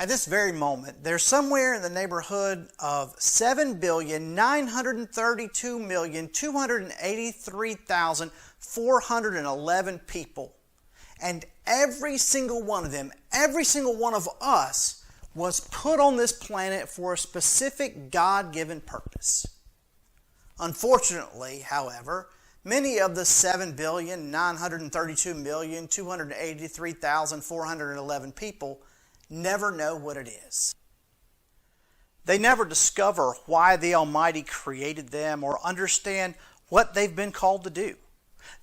At this very moment, there's somewhere in the neighborhood of 7,932,283,411 people. And every single one of them, every single one of us, was put on this planet for a specific God-given purpose. Unfortunately, however, many of the 7,932,283,411 people never know what it is. They never discover why the Almighty created them or understand what they've been called to do.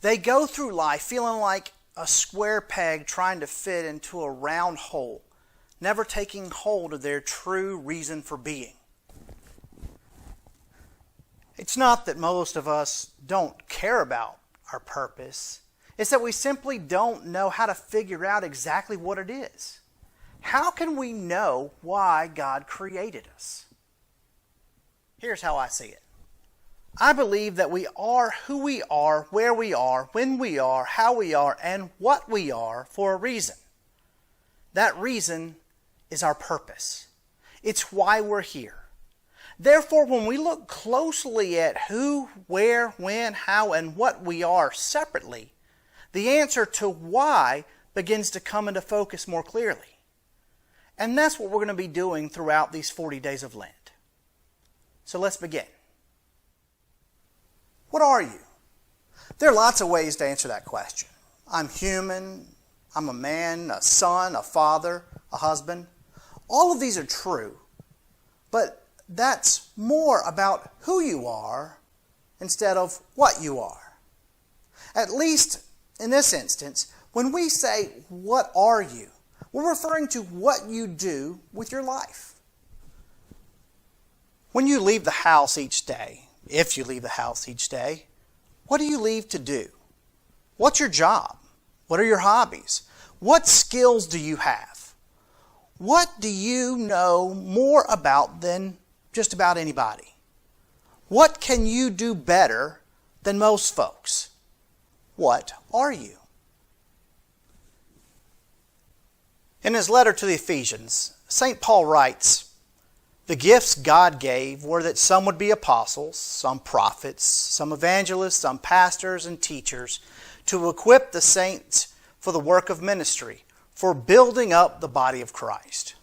They go through life feeling like a square peg trying to fit into a round hole, never taking hold of their true reason for being. It's not that most of us don't care about our purpose. It's that we simply don't know how to figure out exactly what it is. How can we know why God created us? Here's how I see it. I believe that we are who we are, where we are, when we are, how we are, and what we are for a reason. That reason is our purpose. It's why we're here. Therefore, when we look closely at who, where, when, how, and what we are separately, the answer to why begins to come into focus more clearly. And that's what we're going to be doing throughout these 40 days of Lent. So let's begin. What are you? There are lots of ways to answer that question. I'm human. I'm a man, a son, a father, a husband. All of these are true. But that's more about who you are instead of what you are. At least in this instance, when we say, "What are you?" we're referring to what you do with your life. When you leave the house each day, if you leave the house each day, what do you leave to do? What's your job? What are your hobbies? What skills do you have? What do you know more about than just about anybody? What can you do better than most folks? What are you? In his letter to the Ephesians, St. Paul writes, "The gifts God gave were that some would be apostles, some prophets, some evangelists, some pastors and teachers, to equip the saints for the work of ministry, for building up the body of Christ."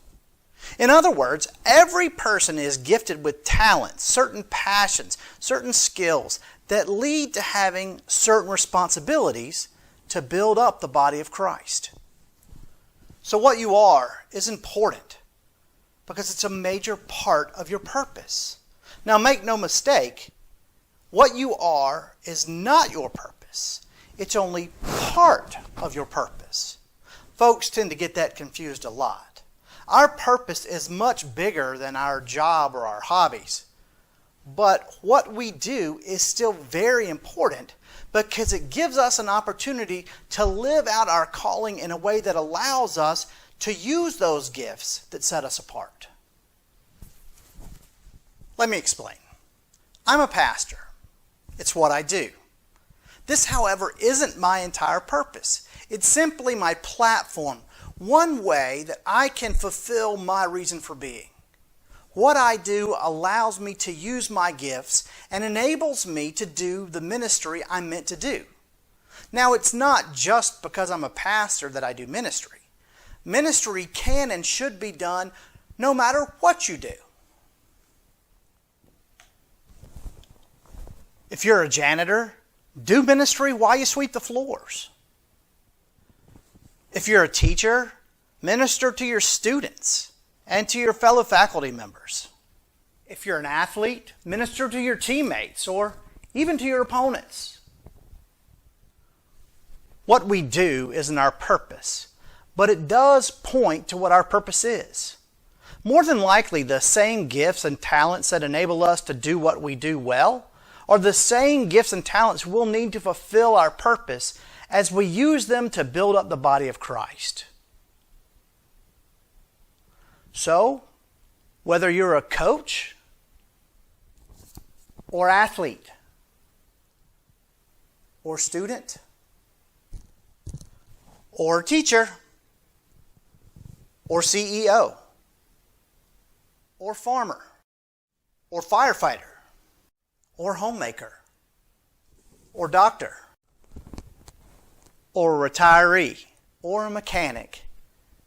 In other words, every person is gifted with talents, certain passions, certain skills that lead to having certain responsibilities to build up the body of Christ. So what you are is important because it's a major part of your purpose. Now make no mistake, what you are is not your purpose. It's only part of your purpose. Folks tend to get that confused a lot. Our purpose is much bigger than our job or our hobbies. But what we do is still very important because it gives us an opportunity to live out our calling in a way that allows us to use those gifts that set us apart. Let me explain. I'm a pastor. It's what I do. This, however, isn't my entire purpose. It's simply my platform, one way that I can fulfill my reason for being. What I do allows me to use my gifts and enables me to do the ministry I'm meant to do. Now, it's not just because I'm a pastor that I do ministry. Ministry can and should be done no matter what you do. If you're a janitor, do ministry while you sweep the floors. If you're a teacher, minister to your students and to your fellow faculty members. If you're an athlete, minister to your teammates or even to your opponents. What we do isn't our purpose, but it does point to what our purpose is. More than likely, the same gifts and talents that enable us to do what we do well are the same gifts and talents we'll need to fulfill our purpose as we use them to build up the body of Christ. So, whether you're a coach or athlete or student or teacher or CEO or farmer, or firefighter, or homemaker, or doctor, or a retiree, or a mechanic.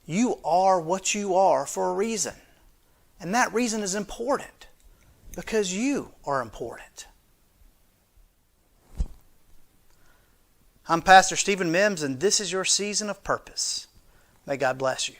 You are what you are for a reason. And that reason is important because you are important. I'm Pastor Stephen Mims, and this is your season of purpose. May God bless you.